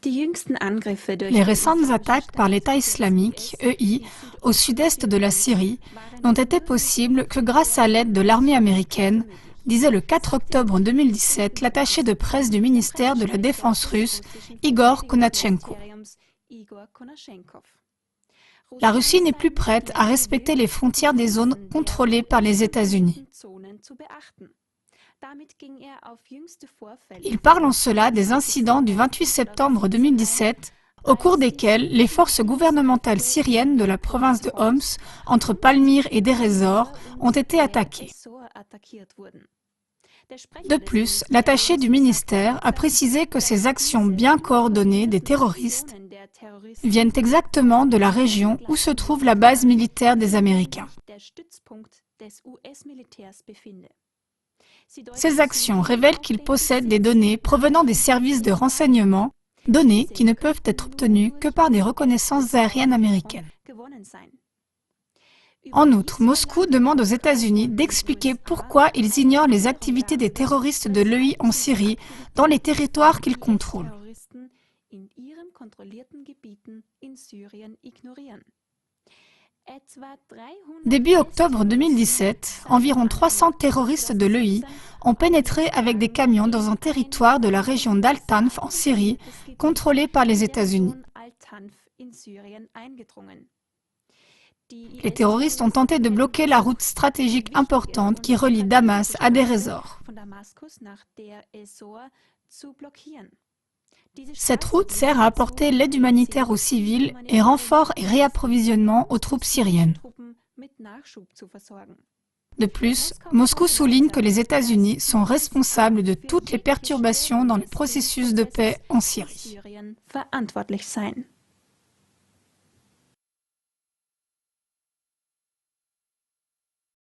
Les récentes attaques par l'État islamique, EI, au sud-est de la Syrie, n'ont été possibles que grâce à l'aide de l'armée américaine, disait le 4 octobre 2017 l'attaché de presse du ministère de la Défense russe, Igor Konatchenko. La Russie n'est plus prête à respecter les frontières des zones contrôlées par les États-Unis. Il parle en cela des incidents du 28 septembre 2017, au cours desquels les forces gouvernementales syriennes de la province de Homs, entre Palmyre et Deir ez-Zor, ont été attaquées. De plus, l'attaché du ministère a précisé que ces actions bien coordonnées des terroristes viennent exactement de la région où se trouve la base militaire des Américains. Ces actions révèlent qu'ils possèdent des données provenant des services de renseignement, données qui ne peuvent être obtenues que par des reconnaissances aériennes américaines. En outre, Moscou demande aux États-Unis d'expliquer pourquoi ils ignorent les activités des terroristes de l'EI en Syrie dans les territoires qu'ils contrôlent. Début octobre 2017, environ 300 terroristes de l'EI ont pénétré avec des camions dans un territoire de la région d'Al-Tanf en Syrie, contrôlé par les États-Unis. Les terroristes ont tenté de bloquer la route stratégique importante qui relie Damas à Deir ez-Zor. Cette route sert à apporter l'aide humanitaire aux civils et renforts et réapprovisionnement aux troupes syriennes. De plus, Moscou souligne que les États-Unis sont responsables de toutes les perturbations dans le processus de paix en Syrie.